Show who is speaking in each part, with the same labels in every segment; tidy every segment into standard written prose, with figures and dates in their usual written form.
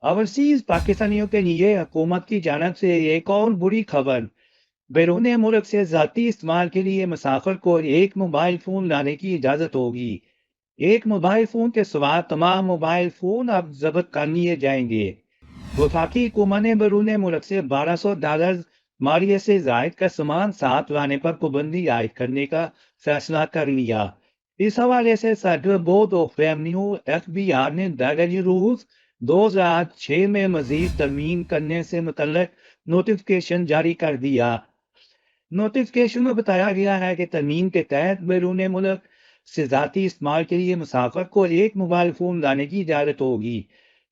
Speaker 1: Overseas पाकिस्तानियों के लिए हुकूमत की जानब से एक और बुरी खबर। बैरून मुल्क से ज़ाती इस्तेमाल के लिए मुसाफिर को एक मोबाइल फ़ोन लाने की इजाज़त होगी। एक मोबाइल फ़ोन के सिवा तमाम मोबाइल फ़ोन अब जब्त कर लिए जाएंगे। वफाकी हुकूमत ने बैरून मुल्क से $1200 मालियत से जायद का सामान साथ लाने पर पाबंदी आयद करने का फैसला कर लिया। इस हवाले से central board of revenue (FBR) ने दाखिली रूल्स 2006 में मजीद तरमीम करने से मुतल्लिक नोटिफिकेशन जारी कर दिया। नोटिफिकेशन में बताया गया है कि तरमीम के तहत बैरून मुल्क से ज़ाती इस्तेमाल के लिए मुसाफिर को एक मोबाइल फ़ोन लाने की इजाज़त होगी।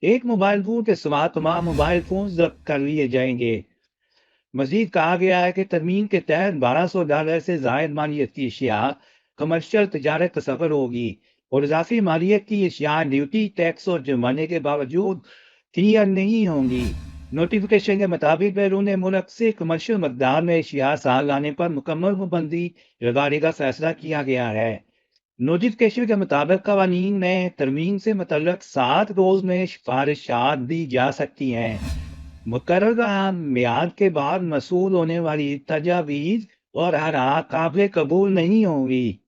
Speaker 1: एक मोबाइल फ़ोन के सिवा तमाम मोबाइल फ़ोन जब्त कर लिए जाएंगे। मजीद कहा गया है कि तरमीम के तहत $1200 से जायद मालियत की अशिया कमर्शियल तजारत का सफर होगी और इजाफी मालियत की अशिया ड्यूटी टैक्स और जुर्माने के बावजूद क्लियर नहीं होंगी। नोटिफिकेशन के मुताबिक बैरून मुल्क से कमर्शियल मकदार में अशिया साल लाने पर मुकम्मल पाबंदी लगाने का फैसला किया गया है। नोटिफिकेशन के मुताबिक कवानीन में तरमीम से मुतल्लक 7 रोज में सिफारिशात दी जा सकती हैं। मुकर्ररा मियाद के बाद मसूल होने वाली तजावीज़ और आराह काबिल कबूल नहीं होंगी।